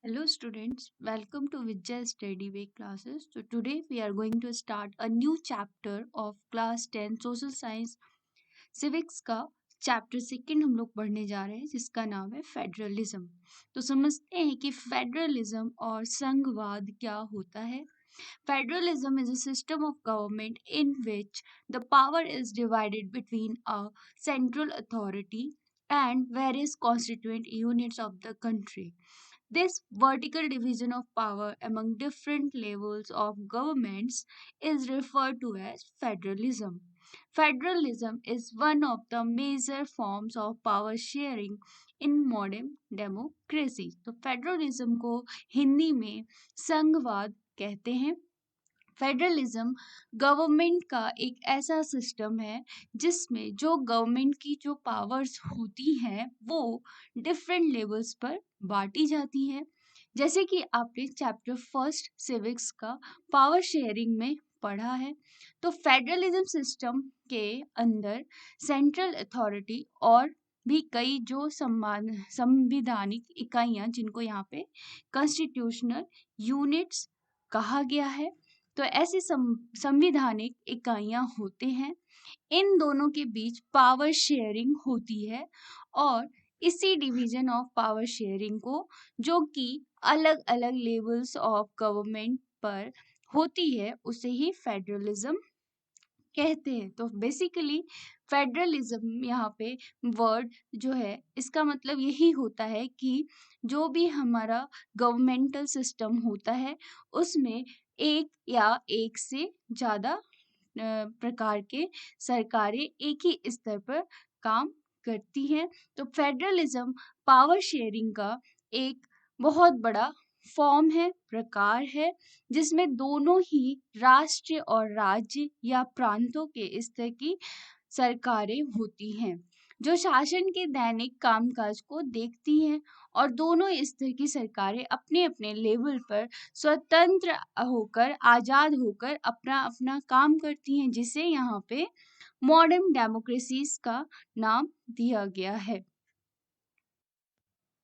Hello students, welcome to Vijay Study Way classes. So today we are going to start a new chapter of class 10 social science civics का chapter second हम लोग पढ़ने जा रहे हैं जिसका नाम है फेडरलिज्म। तो समझते हैं कि फेडरलिज्म और संघवाद क्या होता है। Federalism is a system of government in which the power is divided between a central authority and various constituent units of the country. This vertical division of power among different levels of governments is referred to as federalism. Federalism is one of the major forms of power sharing in modern democracy. तो federalism को हिंदी में संघवाद कहते हैं। Federalism government का एक ऐसा system है जिसमें जो गवर्नमेंट की जो पावर्स होती हैं वो डिफरेंट लेवल्स पर बांटी जाती हैं। जैसे कि आपने चैप्टर फर्स्ट सिविक्स का पावर शेयरिंग में पढ़ा है। तो फेडरलिज्म सिस्टम के अंदर सेंट्रल अथॉरिटी और भी कई जो संविधानिक इकाइयां जिनको यहाँ पे कॉन्स्टिट्यूशनल यूनिट्स कहा गया है, तो ऐसी संविधानिक इकाइयां होते हैं। इन दोनों के बीच पावर शेयरिंग होती है और इसी डिवीजन ऑफ पावर शेयरिंग को जो कि अलग अलग लेवल्स ऑफ गवर्नमेंट पर होती है उसे ही फेडरलिज्म कहते हैं। तो बेसिकली फेडरलिज्म यहाँ पे वर्ड जो है इसका मतलब यही होता है कि जो भी हमारा गवर्नमेंटल सिस्टम होता है उसमें एक या एक से ज़्यादा प्रकार के सरकारें एक ही स्तर पर काम करती हैं। तो फेडरलिज्म पावर शेयरिंग का एक बहुत बड़ा फॉर्म है, प्रकार है, जिसमें दोनों ही राष्ट्र और राज्य या प्रांतों के स्तर की सरकारें होती हैं जो शासन के दैनिक कामकाज को देखती हैं और दोनों स्तर की सरकारें अपने अपने लेवल पर स्वतंत्र होकर आजाद होकर अपना अपना काम करती हैं, जिसे यहाँ पे मॉडर्न डेमोक्रेसीज का नाम दिया गया है।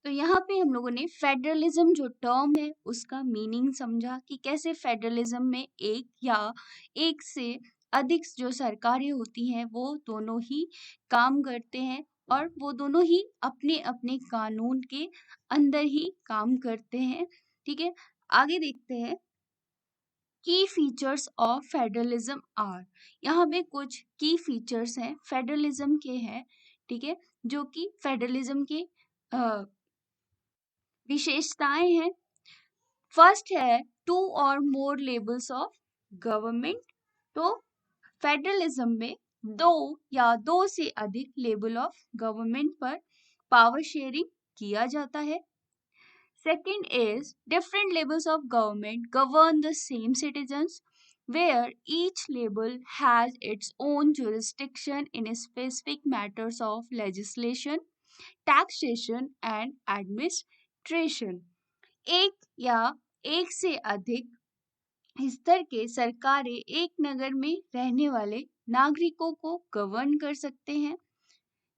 तो यहाँ पे हम लोगों ने फेडरलिज्म जो टर्म है उसका मीनिंग समझा कि कैसे फेडरलिज्म में एक या एक से अधिक जो सरकारें होती हैं वो दोनों ही काम करते हैं और वो दोनों ही अपने अपने कानून के अंदर ही काम करते हैं। ठीक है, आगे देखते हैं। की फीचर्स ऑफ फेडरलिज्म आर, यहाँ पे कुछ की फीचर्स हैं फेडरलिज्म के हैं। ठीक है, जो कि फेडरलिज्म के विशेषताएं हैं। फर्स्ट है टू और मोर लेवल्स ऑफ गवर्नमेंट। तो फेडरलिज्म में दो या दो से अधिक लेवल ऑफ गवर्नमेंट पर पावर शेयरिंग किया जाता है। Second is different levels of government govern the same citizens where each label has its own jurisdiction in specific matters of legislation, taxation and administration. एक या एक से अधिक स्तर के सरकारें एक नगर में रहने वाले नागरिकों को गवर्न कर सकते हैं,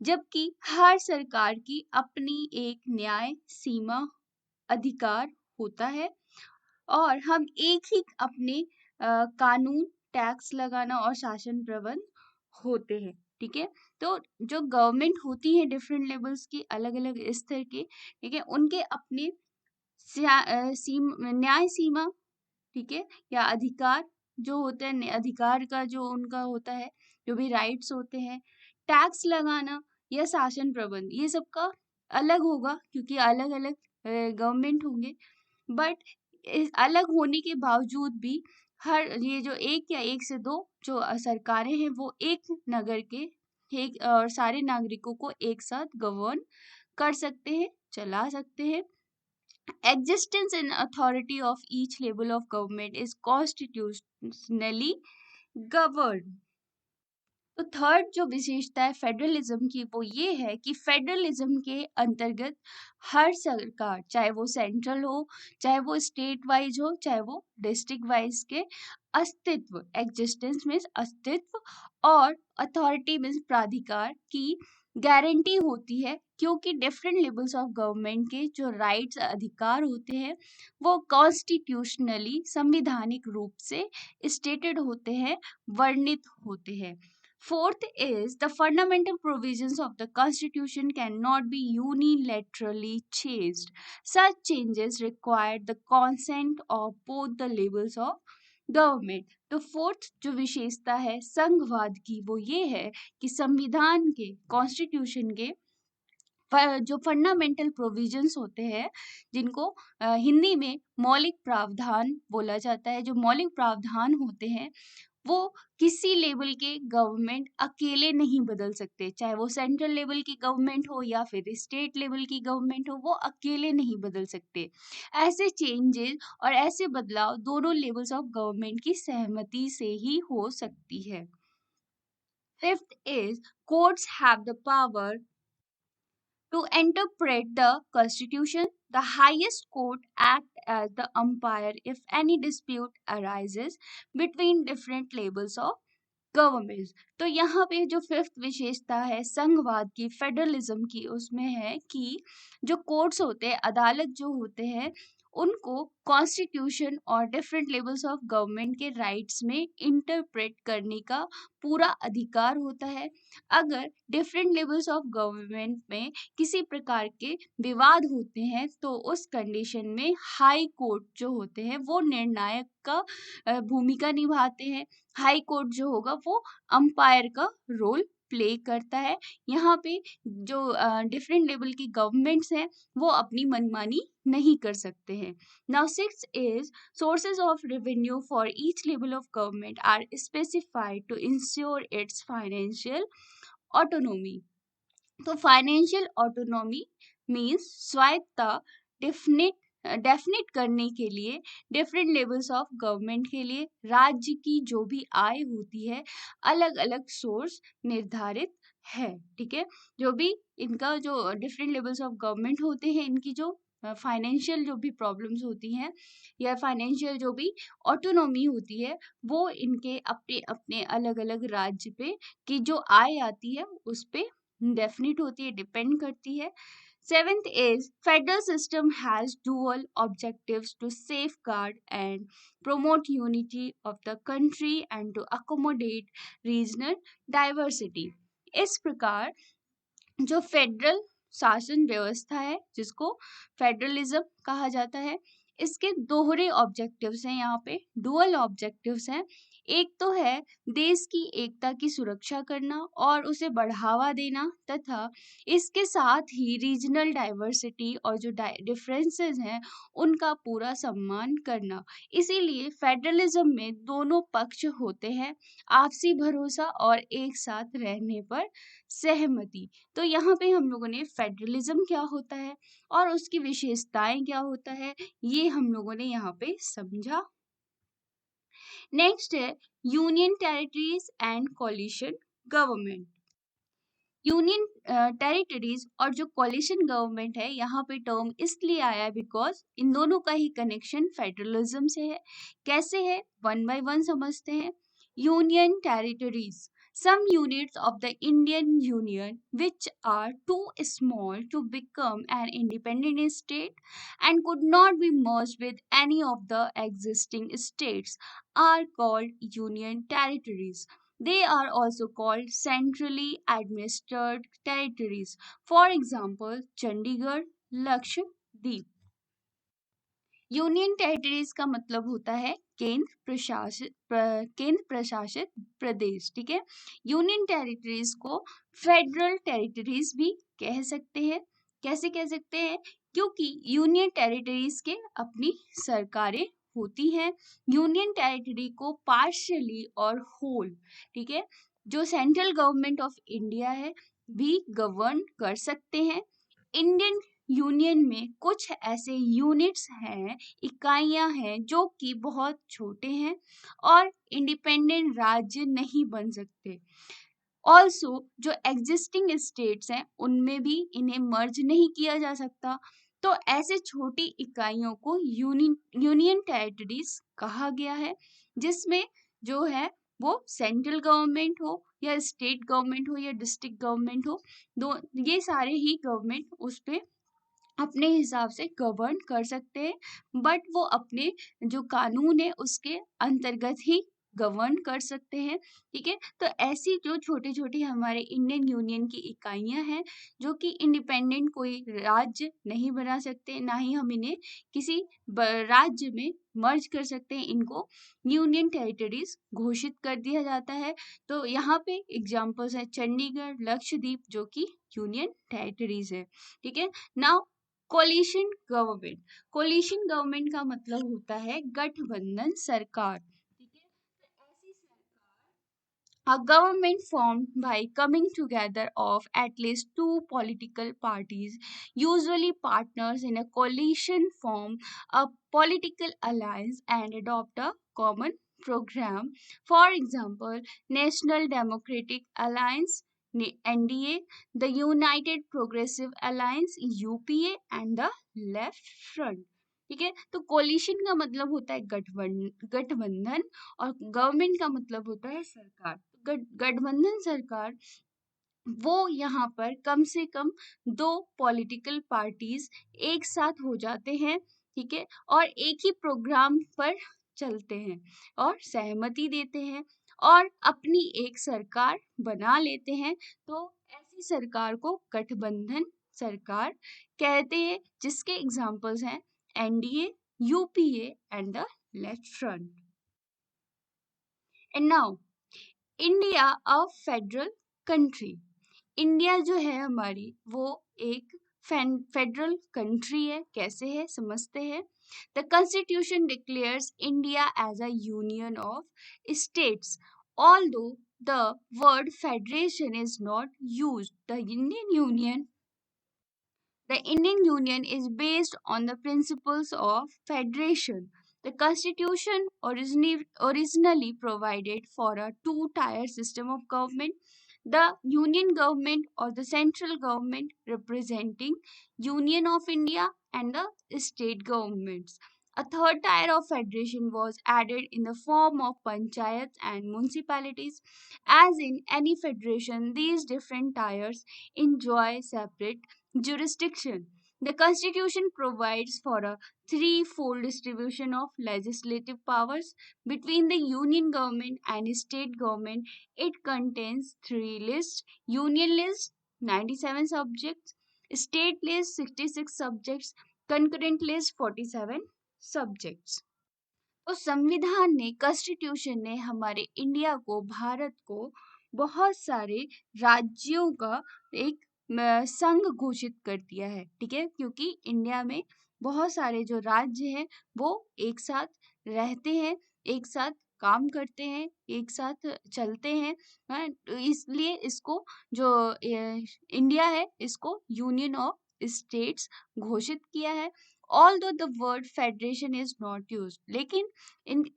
जबकि हर सरकार की अपनी एक न्याय सीमा अधिकार होता है और हम एक ही अपने कानून, टैक्स लगाना और शासन प्रबंध होते हैं। ठीक है, तो जो गवर्नमेंट होती है डिफरेंट लेवल्स की अलग अलग स्तर के, ठीक है, उनके अपने न्याय सीमा, ठीक है, या अधिकार जो होते हैं, अधिकार का जो उनका होता है, जो भी राइट्स होते हैं, टैक्स लगाना या शासन प्रबंध, ये सबका अलग होगा क्योंकि अलग अलग गवर्नमेंट होंगे। बट अलग होने के बावजूद भी हर ये जो एक या एक से दो जो सरकारें हैं वो एक नगर के एक और सारे नागरिकों को एक साथ गवर्न कर सकते हैं, चला सकते हैं। Existence and authority of each level of government is constitutionally governed. तो थर्ड जो विशेषता है फेडरलिज्म की वो ये है कि फेडरलिज्म के अंतर्गत हर सरकार, चाहे वो सेंट्रल हो, चाहे वो स्टेट वाइज हो, चाहे वो डिस्ट्रिक्ट वाइज के अस्तित्व, एग्जिस्टेंस मीन्स अस्तित्व, और अथॉरिटी मीन्स प्राधिकार की गारंटी होती है, क्योंकि डिफरेंट लेवल्स ऑफ गवर्नमेंट के जो राइट्स अधिकार होते हैं वो कॉन्स्टिट्यूशनली संविधानिक रूप से स्टेटेड होते हैं, वर्णित होते हैं. Fourth is the fundamental provisions of the Constitution cannot be unilaterally changed. Such changes require the consent of both the levels of government. तो फोर्थ जो विशेषता है संघवाद की वो ये है कि संविधान के, कॉन्स्टिट्यूशन के जो फंडामेंटल प्रोविजंस होते हैं, जिनको हिंदी में मौलिक प्रावधान बोला जाता है, जो मौलिक प्रावधान होते हैं वो किसी लेवल के गवर्नमेंट अकेले नहीं बदल सकते, चाहे वो सेंट्रल लेवल की गवर्नमेंट हो या फिर स्टेट लेवल की गवर्नमेंट हो, वो अकेले नहीं बदल सकते. ऐसे चेंजेस और ऐसे बदलाव दोनों लेवल्स ऑफ गवर्नमेंट की सहमति से ही हो सकती है. Fifth is courts have the power to interpret the Constitution. The highest court acts as the umpire if any dispute arises between different levels of government. तो यहाँ पे जो फिफ्थ विशेषता है संघवाद की, फेडरलिज्म की, उसमें है कि जो कोर्ट्स होते हैं, अदालत जो होते हैं, उनको कॉन्स्टिट्यूशन और डिफरेंट लेवल्स ऑफ गवर्नमेंट के राइट्स में इंटरप्रेट करने का पूरा अधिकार होता है. अगर डिफरेंट लेवल्स ऑफ गवर्नमेंट में किसी प्रकार के विवाद होते हैं तो उस कंडीशन में हाई कोर्ट जो होते हैं वो निर्णायक का भूमिका निभाते हैं. हाई कोर्ट जो होगा वो अंपायर का रोल प्ले करता है. यहाँ पे जो डिफरेंट लेवल की गवर्नमेंट्स हैं वो अपनी मनमानी नहीं कर सकते हैं. Now six is sources of revenue for each level of government are specified to ensure its financial autonomy. तो फाइनेंशियल ऑटोनॉमी मीन्स स्वायत्तता डेफिनेट करने के लिए डिफरेंट लेवल्स ऑफ गवर्नमेंट के लिए राज्य की जो भी आय होती है अलग अलग सोर्स निर्धारित है. ठीक है, जो भी इनका जो डिफरेंट लेवल्स ऑफ गवर्नमेंट होते हैं, इनकी जो फाइनेंशियल जो भी प्रॉब्लम्स होती हैं या फाइनेंशियल जो भी ऑटोनॉमी होती है वो इनके अपने अपने अलग अलग राज्य पे की जो आय आती है उस पे डेफिनेट होती है, डिपेंड करती है. Seventh is federal system has dual objectives to safeguard and promote unity of the country and to accommodate regional diversity. इस प्रकार जो फेडरल शासन व्यवस्था है जिसको फेडरलिज्म कहा जाता है, इसके दोहरे ऑब्जेक्टिव्स हैं, यहाँ पे डुअल ऑब्जेक्टिव्स हैं. एक तो है देश की एकता की सुरक्षा करना और उसे बढ़ावा देना, तथा इसके साथ ही रीजनल डाइवर्सिटी और जो डिफरेंसेस हैं उनका पूरा सम्मान करना. इसीलिए फेडरलिज्म में दोनों पक्ष होते हैं, आपसी भरोसा और एक साथ रहने पर सहमति. तो यहाँ पे हम लोगों ने फेडरलिज्म क्या होता है और उसकी विशेषताएं क्या होता है ये हम लोगों ने यहाँ पे समझा. नेक्स्ट है union territories and coalition government. Union territories और जो कोलिशन गवर्नमेंट है, यहाँ पे टर्म इसलिए आया बिकॉज इन दोनों का ही कनेक्शन फेडरलिज्म से है. कैसे है, वन बाय वन समझते हैं. Union territories, some units of the Indian Union which are too small to become an independent state and could not be merged with any of the existing states are called union territories. They are also called centrally administered territories. For example, Chandigarh, Lakshadweep. Union territories का मतलब होता है केंद्र प्रशासित प्रदेश. ठीक है, union territories को federal territories भी कह सकते हैं. कैसे कह सकते हैं, क्योंकि यूनियन टेरिटरीज के अपनी सरकारें होती हैं. यूनियन टेरिटरी को पार्शियली और होल, ठीक है, जो सेंट्रल गवर्नमेंट ऑफ इंडिया है भी गवर्न कर सकते हैं. इंडियन यूनियन में कुछ ऐसे यूनिट्स हैं, इकाइयां हैं जो कि बहुत छोटे हैं और इंडिपेंडेंट राज्य नहीं बन सकते. ऑल्सो जो एग्जिस्टिंग स्टेट्स हैं उनमें भी इन्हें मर्ज नहीं किया जा सकता. तो ऐसे छोटी इकाइयों को यूनियन टेरिटरीज कहा गया है, जिसमें जो है वो सेंट्रल गवर्नमेंट हो या स्टेट गवर्नमेंट हो या डिस्ट्रिक्ट गवर्नमेंट हो, दो ये सारे ही गवर्नमेंट उस पे अपने हिसाब से गवर्न कर सकते हैं, बट वो अपने जो कानून है उसके अंतर्गत ही गवर्न कर सकते हैं। ठीक है, तो ऐसी जो छोटी छोटी हमारे इंडियन यूनियन की इकाइयां हैं जो कि इंडिपेंडेंट कोई राज्य नहीं बना सकते, ना ही हम इन्हें किसी राज्य में मर्ज कर सकते हैं, इनको यूनियन टेरिटरीज घोषित कर दिया जाता है। तो यहाँ पे एग्जांपल्स है चंडीगढ़, लक्षद्वीप, जो कि यूनियन टेरिटरीज है। ठीक है, now coalition government. Coalition government का मतलब होता है गठबंधन सरकार। ठीक है, तो ऐसी सरकार, a government formed by coming together of at least two political parties, usually partners in a coalition, form a political alliance and adopt a common program. For example, National Democratic Alliance NDA, the United Progressive Alliance UPA and the Left Front. ठीक है, तो collision का मतलब होता है गठबंधन और government का मतलब होता है सरकार। गठबंधन सरकार वो यहाँ पर कम से कम दो पॉलिटिकल पार्टीज एक साथ हो जाते हैं। ठीक है, और एक ही प्रोग्राम पर चलते हैं और सहमति देते हैं और अपनी एक सरकार बना लेते हैं। तो ऐसी सरकार को गठबंधन सरकार कहते हैं, जिसके एग्जाम्पल्स हैं NDA, UPA and the left front. And now India a federal country. India जो है हमारी वो एक फेडरल कंट्री है। कैसे है समझते हैं। The constitution declares India as a union of states, although the word federation is not used. The Indian Union is based on the principles of federation. The constitution originally provided for a two-tier system of government, the union government or the central government representing Union of India and the state governments. A third tier of federation was added in the form of panchayats and municipalities. As in any federation, these different tiers enjoy separate jurisdiction. The Constitution provides for a threefold distribution of legislative powers between the union government and state government. It contains three lists: union list 97 subjects, state list 66 subjects, concurrent list 47 subjects. तो संविधान ने, constitution ने हमारे India को, भारत को बहुत सारे राज्यों का एक संघ घोषित कर दिया है। ठीक है, क्योंकि इंडिया में बहुत सारे जो राज्य हैं वो एक साथ रहते हैं, एक साथ काम करते हैं, एक साथ चलते हैं। हाँ, तो इसलिए इसको जो इंडिया है इसको यूनियन ऑफ स्टेट्स घोषित किया है। Although the word federation is not use, लेकिन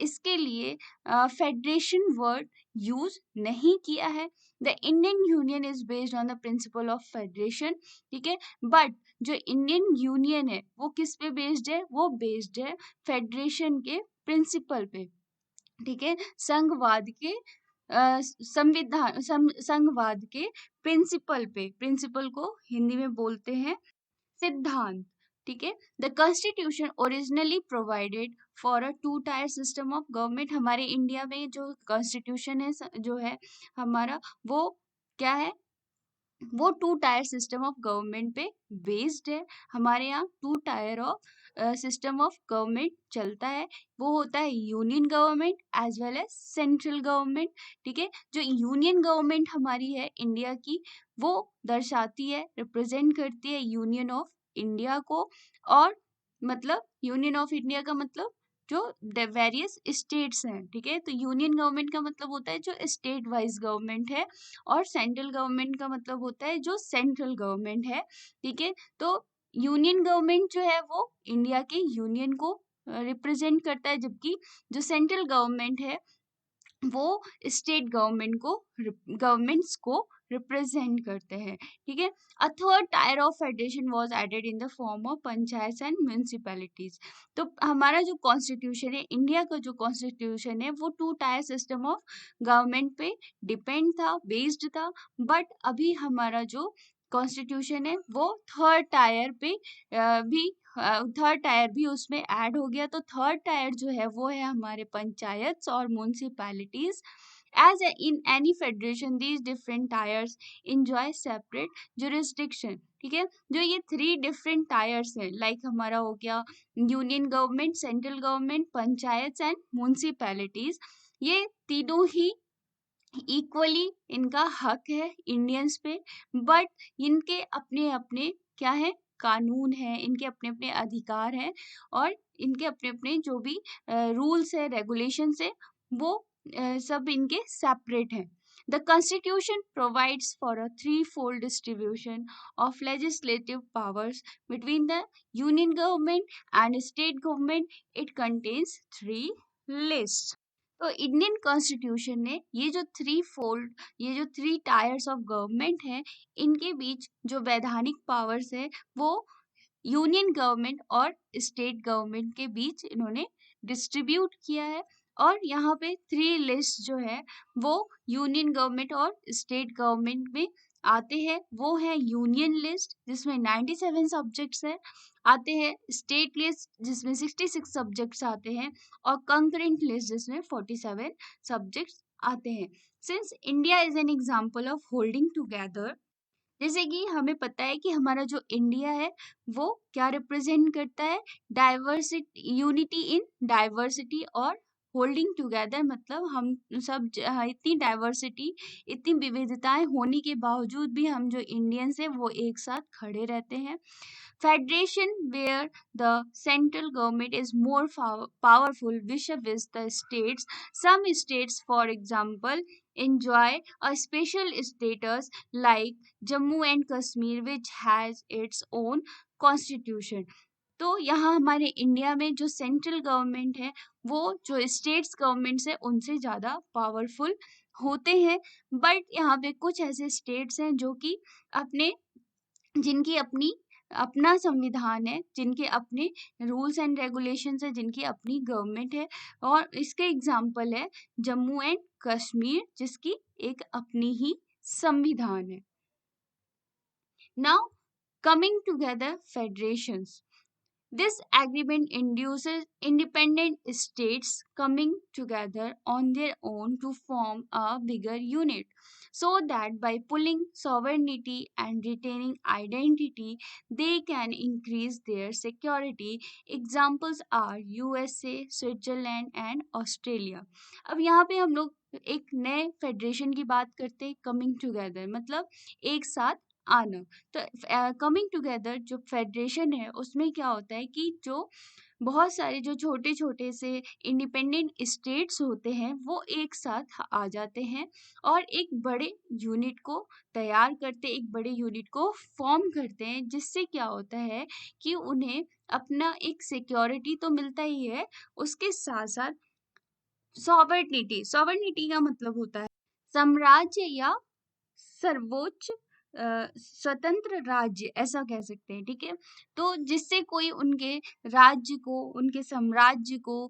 इसके लिए फेडरेशन वर्ड यूज नहीं किया है। The Indian union is based on the principle of federation. ठीक है, बट जो इंडियन यूनियन है वो किस पे बेस्ड है, वो बेस्ड है फेडरेशन के प्रिंसिपल पे। ठीक है, संघवाद के संघवाद के प्रिंसिपल पे, प्रिंसिपल को हिंदी में बोलते हैं सिद्धांत। ठीक है, the constitution originally provided for a two tier system of government. हमारे इंडिया में जो कॉन्स्टिट्यूशन है जो है हमारा, वो क्या है, वो two tier system of government पे बेस्ड है। हमारे यहाँ two tier of system of government चलता है। वो होता है union government as well as central government. ठीक है, जो यूनियन गवर्नमेंट हमारी है इंडिया की, वो दर्शाती है, रिप्रेजेंट करती है यूनियन ऑफ इंडिया को। और मतलब यूनियन ऑफ इंडिया का मतलब जो वेरियस स्टेट्स हैं। ठीक है, तो यूनियन गवर्नमेंट का मतलब होता है जो स्टेट वाइज गवर्नमेंट है, और सेंट्रल गवर्नमेंट का मतलब होता है जो सेंट्रल गवर्नमेंट है। ठीक है, तो यूनियन गवर्नमेंट जो है वो इंडिया के यूनियन को रिप्रेजेंट करता है, जबकि जो सेंट्रल गवर्नमेंट है वो स्टेट गवर्नमेंट्स को रिप्रेजेंट करते हैं, ठीक है। A third tier of federation was added in the form of panchayat and municipalities. तो हमारा जो कॉन्स्टिट्यूशन है, इंडिया का जो कॉन्स्टिट्यूशन है, वो two tier system of government पे डिपेंड था, बेस्ड था। बट अभी हमारा जो कॉन्स्टिट्यूशन है वो थर्ड टायर पे भी थर्ड टायर भी उसमें ऐड हो गया। तो थर्ड टायर जो है वो है हमारे पंचायत और municipalities. As in any federation these different tiers enjoy separate jurisdiction, ठीक है। जो ये थ्री डिफरेंट टायर्स है, लाइक हमारा हो गया union government, central government, panchayat and municipalities, ये तीनों ही इक्वली इनका हक है इंडियंस पे। बट इनके अपने अपने क्या है, कानून है, इनके अपने अपने अधिकार हैं, और इनके अपने अपने जो भी रूल्स है, रेगुलेशंस है, वो सब इनके सेपरेट हैं। The Constitution provides for a threefold distribution of legislative powers between the union government and state government. It contains three lists. तो इंडियन कॉन्स्टिट्यूशन ने ये जो थ्री टायर्स ऑफ गवर्नमेंट है, इनके बीच जो वैधानिक पावर्स है वो यूनियन गवर्नमेंट और स्टेट गवर्नमेंट के बीच इन्होंने डिस्ट्रीब्यूट किया है। और यहाँ पे थ्री लिस्ट जो है वो यूनियन गवर्नमेंट और स्टेट गवर्नमेंट में आते हैं। वो है यूनियन लिस्ट जिसमें 97 सब्जेक्ट्स है, आते हैं स्टेट लिस्ट जिसमें 66 सब्जेक्ट्स आते हैं, और कंकरेंट लिस्ट जिसमें 47 सब्जेक्ट्स आते हैं। Since India is an example of holding together, जैसे कि हमें पता है कि हमारा जो इंडिया है वो क्या रिप्रेजेंट करता है, डाइवर्सिटी, यूनिटी इन डाइवर्सिटी, और होल्डिंग टुगेदर मतलब हम सब इतनी डाइवर्सिटी, इतनी विविधताएं होने के बावजूद भी हम जो इंडियंस है वो एक साथ खड़े रहते हैं। Federation where the central government is more powerful vis-a-vis the states. Some states, for example, enjoy a special status like Jammu and Kashmir, which has its own constitution. तो यहाँ हमारे इंडिया में जो सेंट्रल गवर्नमेंट है वो जो states governments है उनसे ज़्यादा पावरफुल होते हैं। बट यहाँ पे कुछ ऐसे स्टेट्स हैं जो कि अपने जिनकी अपनी अपना संविधान है, जिनके अपने रूल्स एंड रेगुलेशंस है, जिनकी अपनी गवर्नमेंट है, और इसके एग्जाम्पल है जम्मू एंड कश्मीर जिसकी एक अपनी ही संविधान है। Now coming together federations, this agreement induces independent states coming together on their own to form a bigger unit, so that by pulling sovereignty and retaining identity, they can increase their security. Examples are USA, Switzerland and Australia. अब यहाँ पे हम लोग एक नए federation की बात करते हैं, कमिंग टुगेदर मतलब एक साथ आना। तो कमिंग टुगेदर जो फेडरेशन है उसमें क्या होता है कि जो बहुत सारे जो छोटे छोटे से इंडिपेंडेंट स्टेट्स होते हैं वो एक साथ आ जाते हैं और एक बड़े यूनिट को तैयार करते, एक बड़े यूनिट को फॉर्म करते हैं, जिससे क्या होता है कि उन्हें अपना एक सिक्योरिटी तो मिलता ही है, उसके साथ साथ सॉवर्निटी, सॉवर्निटी का मतलब होता है साम्राज्य या सर्वोच्च स्वतंत्र राज्य, ऐसा कह सकते हैं, ठीक है। तो जिससे कोई उनके राज्य को, उनके साम्राज्य को,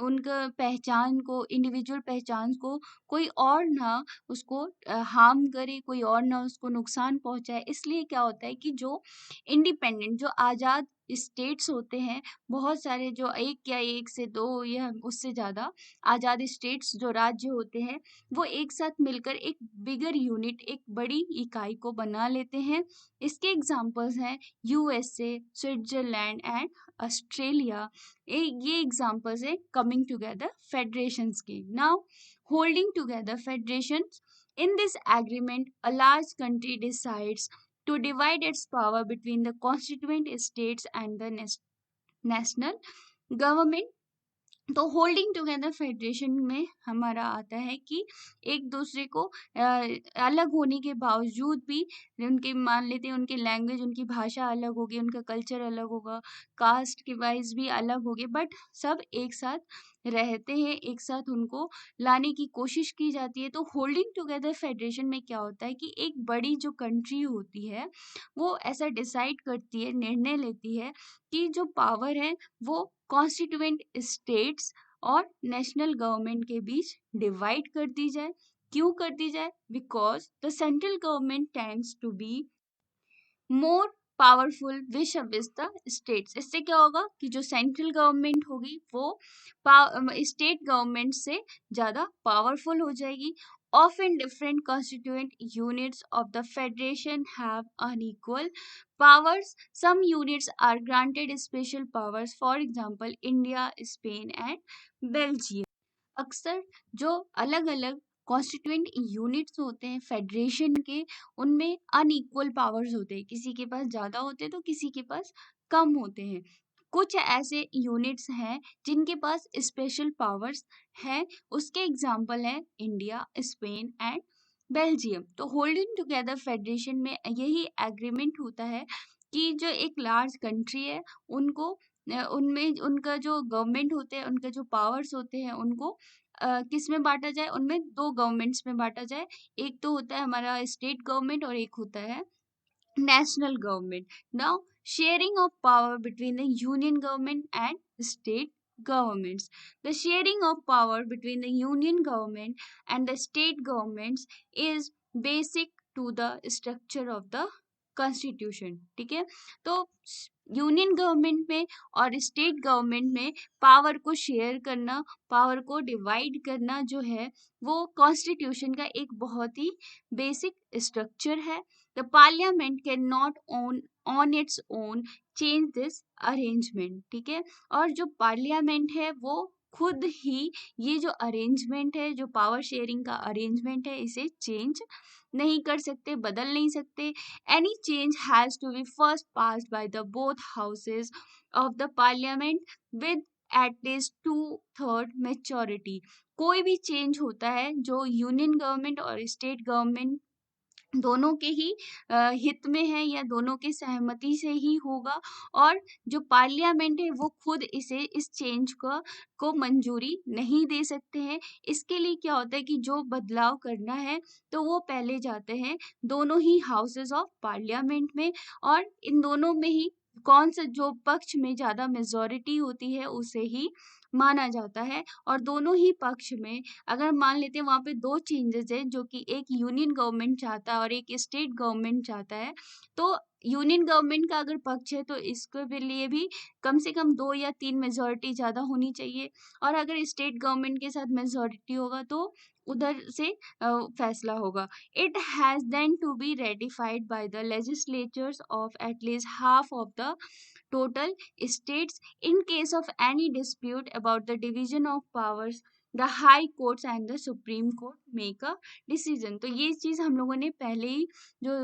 उनका पहचान को, इंडिविजुअल पहचान को कोई और ना उसको हार्म करे, कोई और ना उसको नुकसान पहुंचाए। इसलिए क्या होता है कि जो इंडिपेंडेंट, जो आज़ाद स्टेट्स होते हैं, बहुत सारे जो एक या एक से दो या उससे ज़्यादा आज़ाद स्टेट्स जो राज्य होते हैं, वो एक साथ मिलकर एक बिगर यूनिट, एक बड़ी इकाई को बना लेते हैं। इसके एग्जाम्पल्स हैं यूएसए, स्विट्जरलैंड एंड ऑस्ट्रेलिया। ये एग्जाम्पल्स है कमिंग टुगेदर फेडरेशंस की। Now holding together federations, in this agreement a large country decides to divide its power between the constituent states and the national government. तो holding together federation में हमारा आता है कि एक दूसरे को अलग होने के बावजूद भी, उनके मान लेते हैं उनकी लैंग्वेज, उनकी भाषा अलग होगी, उनका कल्चर अलग होगा, कास्ट के वाइज भी अलग होगी, बट सब एक साथ रहते हैं एक साथ, उनको लाने की कोशिश की जाती है। तो होल्डिंग टुगेदर फेडरेशन में क्या होता है कि एक बड़ी जो कंट्री होती है वो ऐसा डिसाइड करती है, निर्णय लेती है कि जो पावर है वो कॉन्स्टिट्यूएंट स्टेट्स और नेशनल गवर्नमेंट के बीच डिवाइड कर दी जाए। क्यों कर दी जाए? Because the central government tends to be more powerful vis-a-vis the states. इससे क्या होगा कि जो सेंट्रल गवर्नमेंट होगी वो स्टेट गवर्नमेंट से ज्यादा पावरफुल हो जाएगी। Often different constituent units of the federation have unequal powers. Some units are granted special powers, for example, India, Spain, and Belgium. अक्सर जो अलग अलग कॉन्स्टिट्यूएंट यूनिट्स होते हैं फेडरेशन के, उनमें अनइक्वल पावर्स होते हैं, किसी के पास ज्यादा होते हैं तो किसी के पास कम होते हैं। कुछ ऐसे यूनिट्स हैं जिनके पास स्पेशल पावर्स हैं, उसके एग्जाम्पल हैं इंडिया, स्पेन एंड बेल्जियम। तो होल्डिंग टुगेदर फेडरेशन में यही एग्रीमेंट होता है कि जो एक लार्ज कंट्री है उनको उनमें उनका जो गवर्नमेंट होते हैं, उनका जो पावर्स होते हैं, उनको किस में बांटा जाए, उनमें दो गवर्नमेंट्स में बांटा जाए। एक तो होता है हमारा स्टेट गवर्नमेंट और एक होता है national government. Now, sharing of power between the union government and state governments. The sharing of power between the union government and the state governments is basic to the structure of the constitution. ठीक है, तो union government में और state government में power को share करना, power को divide करना जो है वो कॉन्स्टिट्यूशन का एक बहुत ही बेसिक स्ट्रक्चर है। The parliament cannot on its own change this arrangement. ठीक है, और जो पार्लियामेंट है वो खुद ही ये जो अरेंजमेंट है, जो पावर शेयरिंग का अरेंजमेंट है, इसे चेंज नहीं कर सकते, बदल नहीं सकते। Any change has to be first passed by the both houses of the parliament with at least 2/3 majority. कोई भी चेंज होता है जो यूनियन गवर्नमेंट और स्टेट गवर्नमेंट दोनों के ही हित में है या दोनों के सहमति से ही होगा, और जो पार्लियामेंट है वो खुद इसे इस चेंज को मंजूरी नहीं दे सकते हैं। इसके लिए क्या होता है कि जो बदलाव करना है तो वो पहले जाते हैं दोनों ही हाउसेस ऑफ पार्लियामेंट में, और इन दोनों में ही कौन सा जो पक्ष में ज्यादा मेजोरिटी होती है उसे ही माना जाता है। और दोनों ही पक्ष में अगर मान लेते हैं वहां पे दो चेंजेस है जो कि एक यूनियन गवर्नमेंट चाहता है और एक स्टेट गवर्नमेंट चाहता है, तो यूनियन गवर्नमेंट का अगर पक्ष है तो इसके लिए भी कम से कम 2 या 3 मेजोरिटी ज्यादा होनी चाहिए, और अगर स्टेट गवर्नमेंट के साथ मेजोरिटी होगा तो उधर से फैसला होगा। It has then to be ratified by the legislatures of at least half of the total states. In case of any dispute about the division of powers, the high courts and the supreme court make a decision. तो ये चीज हम लोगों ने पहले ही जो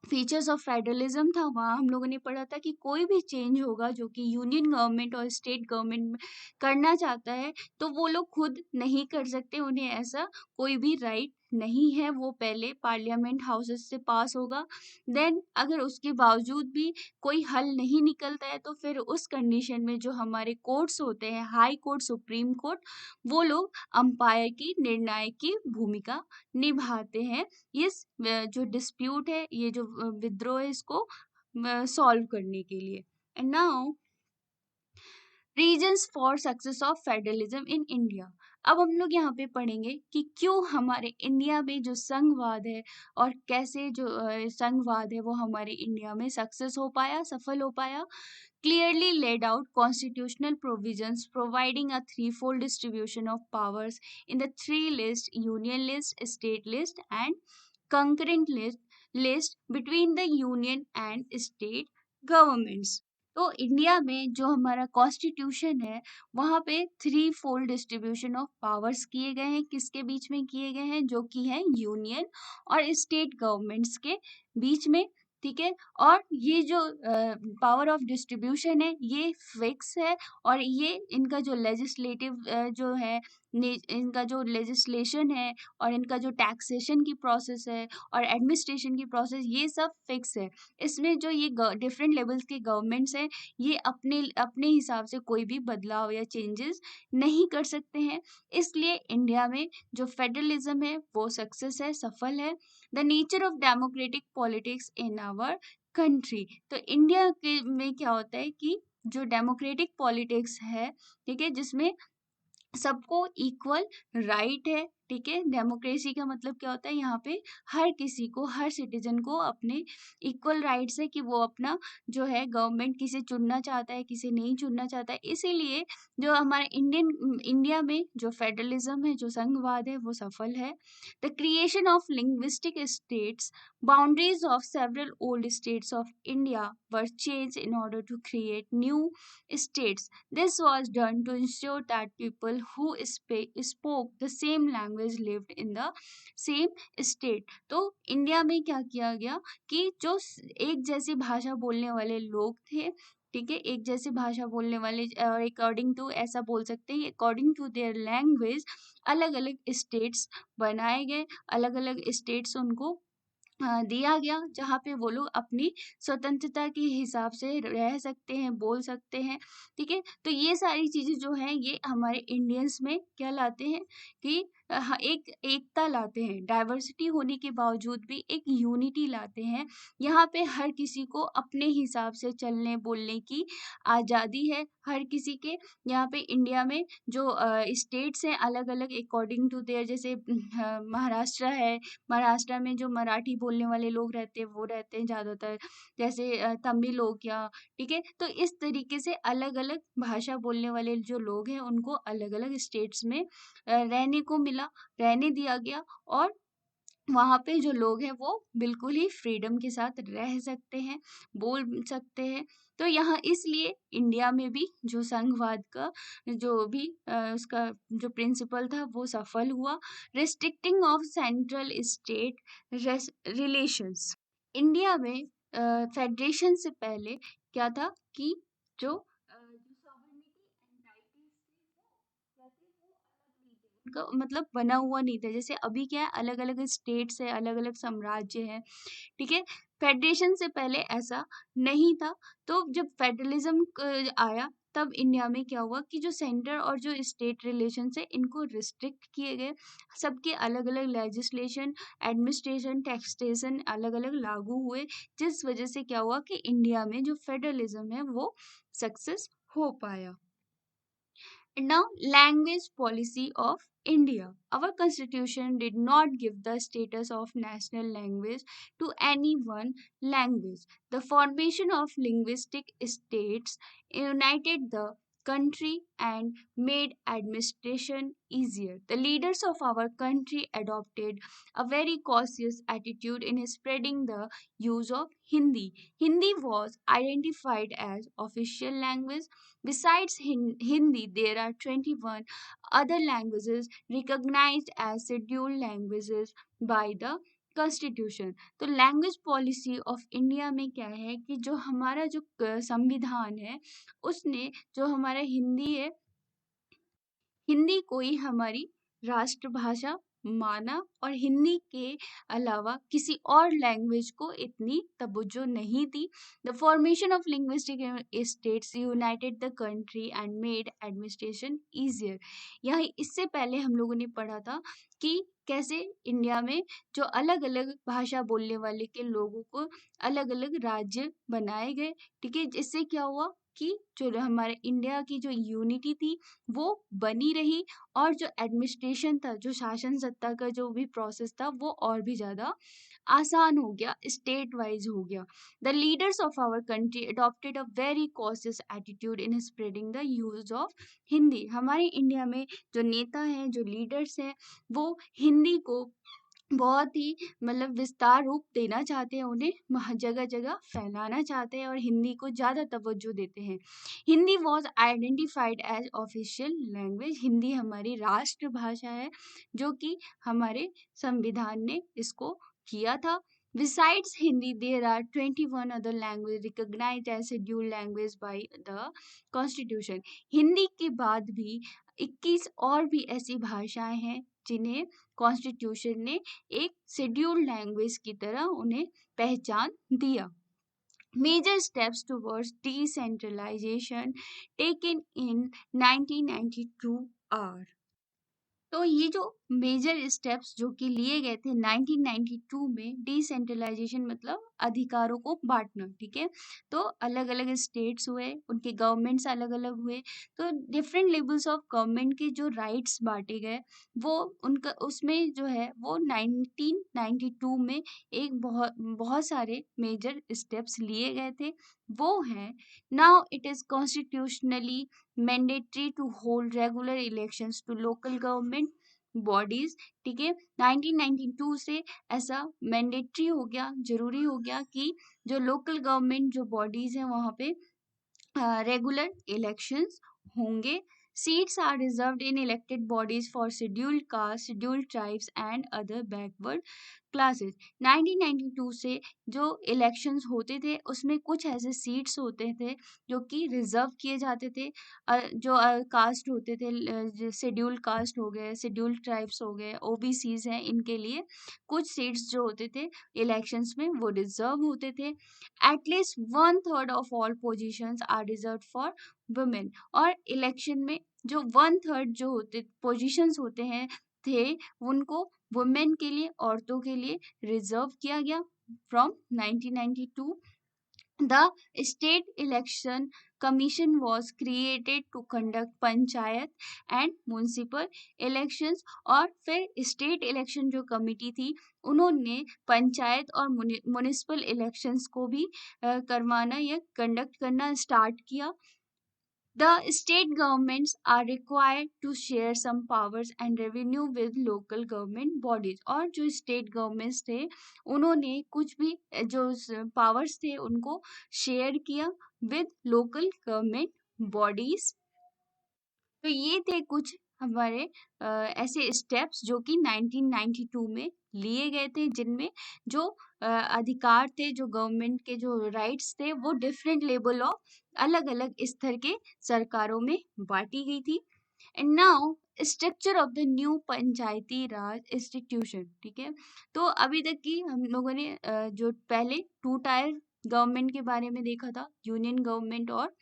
features of federalism था वहाँ हम लोगों ने पढ़ा था कि कोई भी चेंज होगा जो कि यूनियन गवर्नमेंट और स्टेट गवर्नमेंट करना चाहता है तो वो लोग खुद नहीं कर सकते, उन्हें ऐसा कोई भी राइट नहीं है, वो पहले पार्लियामेंट हाउसेस से पास होगा। देन अगर उसके बावजूद भी कोई हल नहीं निकलता है तो फिर उस कंडीशन में जो हमारे कोर्ट्स होते हैं, हाई कोर्ट, सुप्रीम कोर्ट, वो लोग अंपायर की निर्णायक की भूमिका निभाते हैं इस जो डिस्प्यूट है, ये जो विद्रोह है, इसको सॉल्व करने के लिए। And now reasons for success of federalism in India. अब हम लोग यहाँ पे पढ़ेंगे कि क्यों हमारे इंडिया में जो संघवाद है और कैसे जो संघवाद है वो हमारे इंडिया में सक्सेस हो पाया, सफल हो पाया। Clearly laid out constitutional provisions providing a threefold distribution of powers in the three list: union list, state list, and concurrent list between the union and state governments. तो इंडिया में जो हमारा कॉन्स्टिट्यूशन है वहाँ पे 3 फोल्ड डिस्ट्रीब्यूशन ऑफ पावर्स किए गए हैं। किसके बीच में किए गए हैं? जो कि है यूनियन और स्टेट गवर्नमेंट्स के बीच में। ठीक है। और ये जो पावर ऑफ डिस्ट्रीब्यूशन है ये फिक्स है, और ये इनका जो लेजिस्लेटिव जो है इनका जो लेजिस्लेशन है और इनका जो टैक्सेशन की प्रोसेस है और एडमिनिस्ट्रेशन की प्रोसेस, ये सब फिक्स है। इसमें जो ये डिफरेंट लेवल्स के गवर्नमेंट्स हैं, ये अपने अपने हिसाब से कोई भी बदलाव या चेंजेस नहीं कर सकते हैं। इसलिए इंडिया में जो फेडरलिज्म है वो सक्सेस है, सफल है। The nature of democratic politics in our country, तो इंडिया के में क्या होता है कि जो डेमोक्रेटिक पॉलिटिक्स है, ठीक है, जिसमें सबको इक्वल राइट है, ठीक है। डेमोक्रेसी का मतलब क्या होता है, यहाँ पे हर किसी को, हर सिटीजन को अपने इक्वल राइट्स है कि वो अपना जो है गवर्नमेंट किसे चुनना चाहता है, किसे नहीं चुनना चाहता है। इसीलिए जो हमारे इंडिया में जो फेडरलिज्म है, जो संघवाद है, वो सफल है। The creation of linguistic states, boundaries of several old states of India were change in order to create new states. This was done to ensure that people who spoke the same language lived in the same state. तो India में क्या किया गया कि जो एक जैसी भाषा बोलने वाले लोग थे, ठीक है, एक जैसी भाषा बोलने वाले, और अकॉर्डिंग टू ऐसा बोल सकते हैं, अकॉर्डिंग टू देयर लैंग्वेज अलग अलग स्टेट्स बनाए गए, अलग अलग स्टेट्स उनको दिया गया, जहाँ पे वो लोग अपनी स्वतंत्रता के हिसाब से रह सकते हैं, बोल सकते हैं, ठीक है। तो ये सारी चीजें जो हैं ये हमारे इंडियंस में क्या लाते हैं कि एक एकता लाते हैं, डाइवर्सिटी होने के बावजूद भी एक यूनिटी लाते हैं। यहाँ पे हर किसी को अपने हिसाब से चलने बोलने की आज़ादी है, हर किसी के। यहाँ पे इंडिया में जो स्टेट्स हैं अलग अलग अकॉर्डिंग टू देयर, जैसे महाराष्ट्र है, महाराष्ट्र में जो मराठी बोलने वाले लोग रहते हैं वो रहते हैं ज़्यादातर, जैसे तमिल हो गया, ठीक है। तो इस तरीके से अलग अलग भाषा बोलने वाले जो लोग हैं उनको अलग अलग स्टेट्स में रहने को मिला, रहने दिया गया, और वहाँ पे जो लोग हैं वो बिल्कुल ही फ्रीडम के साथ रह सकते हैं, बोल सकते हैं। तो यहाँ इसलिए इंडिया में भी जो संघवाद का जो भी उसका जो प्रिंसिपल था वो सफल हुआ। Restricting of central state relations, India में फेडरेशन से पहले क्या था कि जो sovereignty and rights थे वो क्या थे, वो अलग नहीं थे, उनका मतलब बना हुआ नहीं था। जैसे अभी क्या है, अलग अलग स्टेट्स है, अलग अलग साम्राज्य है, ठीक है। फेडरेशन से पहले ऐसा नहीं था। तो जब फेडरलिज्म आया तब इंडिया में क्या हुआ कि जो सेंटर और जो स्टेट रिलेशन है इनको रिस्ट्रिक्ट किए गए, सबके अलग अलग लेजिस्लेशन, एडमिनिस्ट्रेशन, टैक्सेशन अलग अलग लागू हुए, जिस वजह से क्या हुआ कि इंडिया में जो फेडरलिज्म है वो सक्सेस हो पाया। Now, language policy of India. Our constitution did not give the status of national language to any one language. The formation of linguistic states united the country and made administration easier. The leaders of our country adopted a very cautious attitude in spreading the use of Hindi. Hindi was identified as official language. Besides Hindi, there are 21 other languages recognized as scheduled languages by the constitution. तो language policy of India में क्या है कि जो हमारा जो संविधान है उसने जो हमारा हिंदी है, हिंदी को ही हमारी राष्ट्रभाषा माना, और हिंदी के अलावा किसी और लैंग्वेज को इतनी तवज्जो नहीं दी। The formation of linguistic states united the country and made administration easier. यहाँ इससे पहले हम लोगों ने पढ़ा था कि कैसे इंडिया में जो अलग अलग भाषा बोलने वाले के लोगों को अलग अलग राज्य बनाए गए, ठीक है। जिससे क्या हुआ कि जो हमारे इंडिया की जो यूनिटी थी वो बनी रही, और जो एडमिनिस्ट्रेशन था, जो शासन सत्ता का जो भी प्रोसेस था वो और भी ज़्यादा आसान हो गया, स्टेट वाइज हो गया। The leaders of our country adopted a very cautious attitude in spreading the use of Hindi. हमारे इंडिया में जो नेता हैं, जो लीडर्स हैं, वो हिंदी को बहुत ही मतलब विस्तार रूप देना चाहते हैं, उन्हें जगह जगह फैलाना चाहते हैं और हिंदी को ज़्यादा तवज्जो देते हैं। Hindi was identified as official language. Hindi हमारी राष्ट्रभाषा है, जो कि हमारे संविधान ने इसको किया था। Besides Hindi, there are 21 other languages recognized as scheduled language by the Constitution. Hindi के बाद भी 21 और भी ऐसी भाषाएं हैं जिन्हें कॉन्स्टिट्यूशन ने एक शेड्यूल्ड लैंग्वेज की तरह उन्हें पहचान दिया. Major steps towards decentralization taken in 1992 are. तो ये जो मेजर स्टेप्स जो कि लिए गए थे 1992 में, डिसेंट्रलाइजेशन मतलब अधिकारों को बांटना, ठीक है. तो अलग अलग स्टेट्स हुए, उनके गवर्नमेंट्स अलग अलग हुए, तो डिफरेंट लेवल्स ऑफ गवर्नमेंट के जो राइट्स बांटे गए, वो उनका उसमें जो है वो 1992 में एक बहुत बहुत सारे मेजर स्टेप्स लिए गए थे. वो हैं, now it is constitutionally mandatory to hold regular elections to local government bodies, ठीक है. 1992 से ऐसा मैंडेटरी हो गया, जरूरी हो गया कि जो लोकल गवर्नमेंट जो बॉडीज हैं वहाँ पे रेगुलर इलेक्शंस होंगे. Seats are reserved in elected bodies for scheduled caste, scheduled tribes and other backward classes. 1992 से जो इलेक्शंस होते थे उसमें कुछ ऐसे सीट्स होते थे जो कि रिजर्व किए जाते थे. जो कास्ट होते थे, शेड्यूल्ड कास्ट हो गए, शेड्यूल्ड ट्राइब्स हो गए, ओबीसीज हैं, इनके लिए कुछ सीट्स जो होते थे इलेक्शंस में वो रिजर्व होते थे. At least 1/3 of all positions are reserved for women. और इलेक्शन में जो 1/3 जो होते पोजीशंस होते हैं थे उनको वुमेन के लिए, औरतों के लिए रिजर्व किया गया from 1992. The State Election Commission was created to conduct panchayat and municipal elections. और फिर स्टेट इलेक्शन जो कमिटी थी उन्होंने पंचायत और म्यूनिसिपल इलेक्शंस को भी करवाना या कंडक्ट करना स्टार्ट किया. The state governments are required to share some powers and revenue with local government bodies. और जो state governments थे उन्होंने कुछ भी जो powers थे उनको share किया with local government bodies. तो ये थे कुछ हमारे ऐसे स्टेप्स जो कि 1992 में लिए गए थे, जिनमें जो अधिकार थे, जो गवर्नमेंट के जो राइट्स थे वो डिफरेंट लेवल ऑफ अलग अलग स्तर के सरकारों में बांटी गई थी. And now structure of the new Panchayati Raj institution, ठीक है. तो अभी तक की हम लोगों ने जो पहले 2 टायर गवर्नमेंट के बारे में देखा था, यूनियन गवर्नमेंट और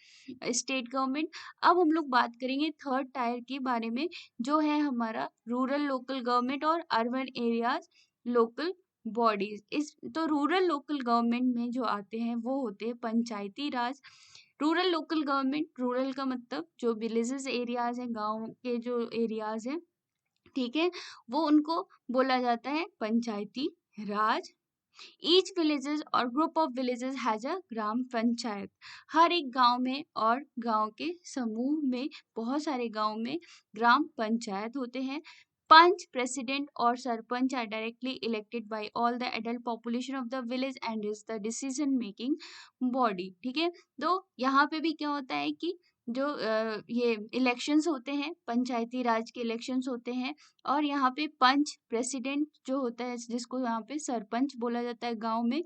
स्टेट गवर्नमेंट. अब हम लोग बात करेंगे 3rd टायर के बारे में, जो है हमारा रूरल लोकल गवर्नमेंट और अर्बन एरियाज लोकल बॉडीज. इस तो रूरल लोकल गवर्नमेंट में जो आते हैं वो होते हैं पंचायती राज. रूरल लोकल गवर्नमेंट, रूरल का मतलब जो विलेजेस एरियाज हैं, गांव के जो एरियाज हैं, ठीक है, वो उनको बोला जाता है पंचायती राज. ईच विलेजेस और group of villages has a gram panchayat. हर एक गांव में और गांव के समूह में, बहुत सारे गांव में ग्राम पंचायत होते हैं. पंच, प्रेसिडेंट और sarpanch are directly elected by all the adult population of the village and is the decision making body, ठीक है. तो यहाँ पे भी क्या होता है कि जो ये इलेक्शंस होते हैं, पंचायती राज के इलेक्शंस होते हैं, और यहाँ पे पंच, प्रेसिडेंट जो होता है जिसको यहाँ पे सरपंच बोला जाता है गांव में,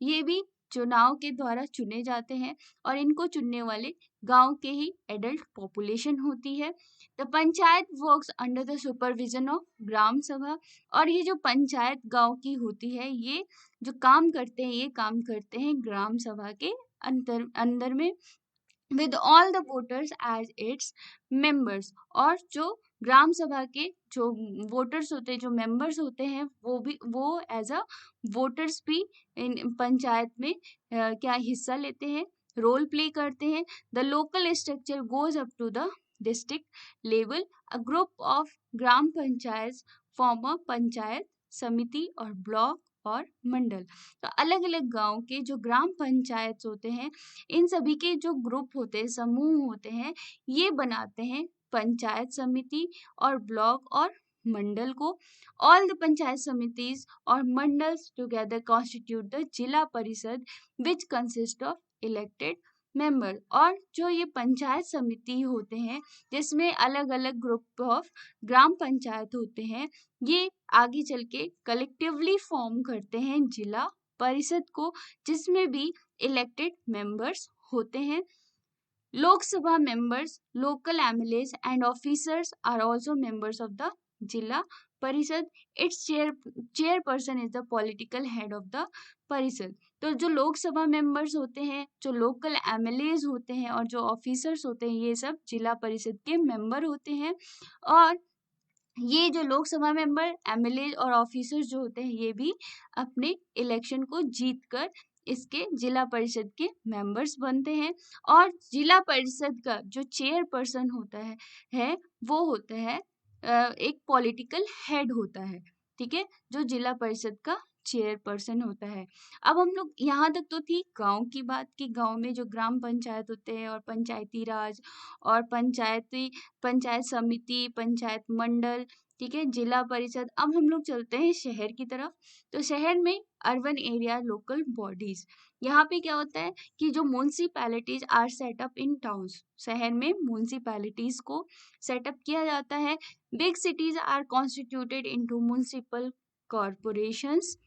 ये भी चुनाव के द्वारा चुने जाते हैं और इनको चुनने वाले गांव के ही एडल्ट पॉपुलेशन होती है. The panchayat works under the supervision of gram sabha. और ये जो पंचायत गांव की होती है, ये जो काम करते हैं, ये काम करते हैं ग्राम सभा के अंदर में, with all the voters as its members. और जो ग्राम सभा के जो वोटर्स होते हैं, जो मेंबर्स होते हैं, वो एज अ वोटर्स भी इन पंचायत में क्या हिस्सा लेते हैं, रोल प्ले करते हैं. The local structure goes up to the district level. A group of gram panchayat form a panchayat samiti और ब्लॉक और मंडल. तो अलग अलग गांव के जो ग्राम पंचायत होते हैं, इन सभी के जो ग्रुप होते हैं, समूह होते हैं, ये बनाते हैं पंचायत समिति और ब्लॉक और मंडल को. ऑल द पंचायत समितिज और मंडल्स टुगेदर कॉन्स्टिट्यूट द जिला परिषद which consist of elected member. और जो ये पंचायत समिति होते हैं जिसमें अलग अलग ग्रुप ऑफ ग्राम पंचायत होते हैं, ये आगे चल के कलेक्टिवली फॉर्म करते हैं जिला परिषद को, जिसमें भी इलेक्टेड मेंबर्स होते हैं। Lok Sabha members, local MLAs and officers are also members of the Jilla Parishad. Its chairperson is the political head of the परिषद। तो जो लोक सभा मेंबर्स होते हैं, जो लोकल एमएलएज होते हैं और जो ऑफिसर्स होते हैं, ये सब जिला परिषद के मेंबर होते हैं। और ये जो लोकसभा मेंबर, एमएलए और ऑफिसर्स जो होते हैं, ये भी अपने इलेक्शन को जीतकर इसके जिला परिषद के मेंबर्स बनते हैं। और जिला परिषद का जो चेयरपर्सन होता है वो होता है एक पॉलिटिकल हेड होता है, ठीक है, जो जिला परिषद का चेयरपर्सन होता है। अब हम लोग यहाँ तक तो थी गांव की बात, कि गांव में जो ग्राम पंचायत होते हैं और पंचायती राज और पंचायत समिति, पंचायत मंडल, ठीक है, जिला परिषद। अब हम लोग चलते हैं शहर की तरफ। तो शहर में अर्बन एरिया लोकल बॉडीज, यहाँ पे क्या होता है कि जो municipalities are set up in towns, शहर में म्यूनसिपैलिटीज को सेटअप किया जाता है। Big cities are constituted into municipal corporations.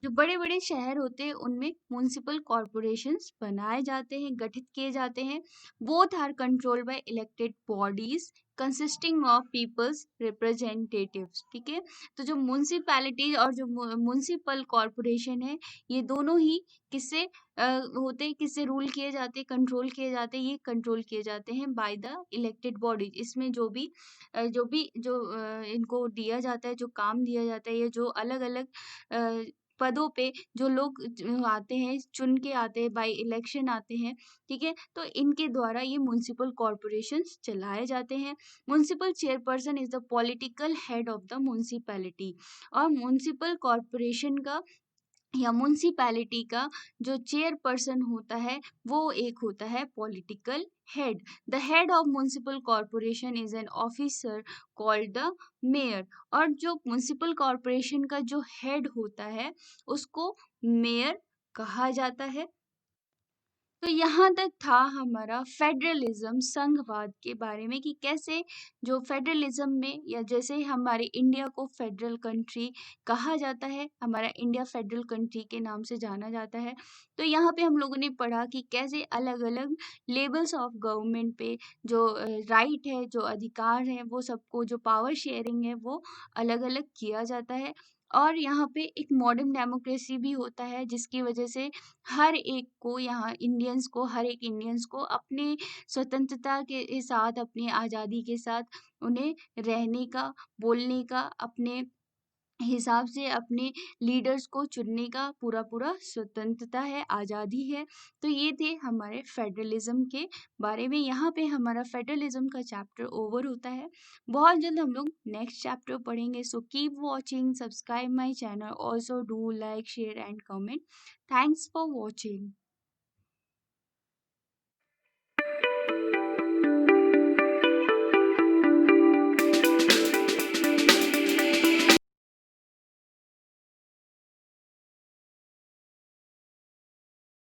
जो बड़े बड़े शहर होते हैं उनमें म्यूनसिपल कॉर्पोरेशंस बनाए जाते हैं, गठित किए जाते हैं। Both are controlled by elected bodies consisting of peoples representatives, ठीक है। तो जो म्यूनसिपैलिटी और जो म्यूनसिपल कॉर्पोरेशन है, ये दोनों ही किससे होते हैं, किससे रूल किए जाते हैं, कंट्रोल किए जाते हैं? ये कंट्रोल किए जाते हैं बाय द इलेक्टेड बॉडीज। इसमें जो भी इनको दिया जाता है, जो काम दिया जाता है, ये जो अलग अलग पदों पे जो लोग आते हैं, चुन के आते हैं, बाय इलेक्शन आते हैं, ठीक है, तो इनके द्वारा ये म्यूनसिपल कॉर्पोरेशंस चलाए जाते हैं। Municipal chairperson is the political head of the municipality. और म्यूनसिपल कॉर्पोरेशन का या म्यूनसिपैलिटी का जो चेयरपर्सन होता है वो एक होता है political head. The head of municipal corporation is an officer called the mayor. और जो म्यूनसिपल कॉर्पोरेशन का जो हेड होता है उसको मेयर कहा जाता है। तो यहाँ तक था हमारा फेडरलिज्म, संघवाद के बारे में, कि कैसे जो फेडरलिज्म में, या जैसे हमारे इंडिया को फेडरल कंट्री कहा जाता है, हमारा इंडिया फेडरल कंट्री के नाम से जाना जाता है। तो यहाँ पे हम लोगों ने पढ़ा कि कैसे अलग अलग लेवल्स ऑफ गवर्नमेंट पे जो राइट है, जो अधिकार है, वो सबको, जो पावर शेयरिंग है, वो अलग अलग किया जाता है। और यहाँ पे एक मॉडर्न डेमोक्रेसी भी होता है, जिसकी वजह से हर एक को, यहाँ इंडियंस को, हर एक इंडियंस को अपने स्वतंत्रता के साथ, अपनी आज़ादी के साथ उन्हें रहने का, बोलने का, अपने हिसाब से अपने लीडर्स को चुनने का पूरा पूरा स्वतंत्रता है, आज़ादी है। तो ये थे हमारे फेडरलिज्म के बारे में। यहाँ पे हमारा फेडरलिज्म का चैप्टर ओवर होता है। बहुत जल्द हम लोग नेक्स्ट चैप्टर पढ़ेंगे। So keep watching, subscribe my channel, also do like, share and comment. Thanks for watching.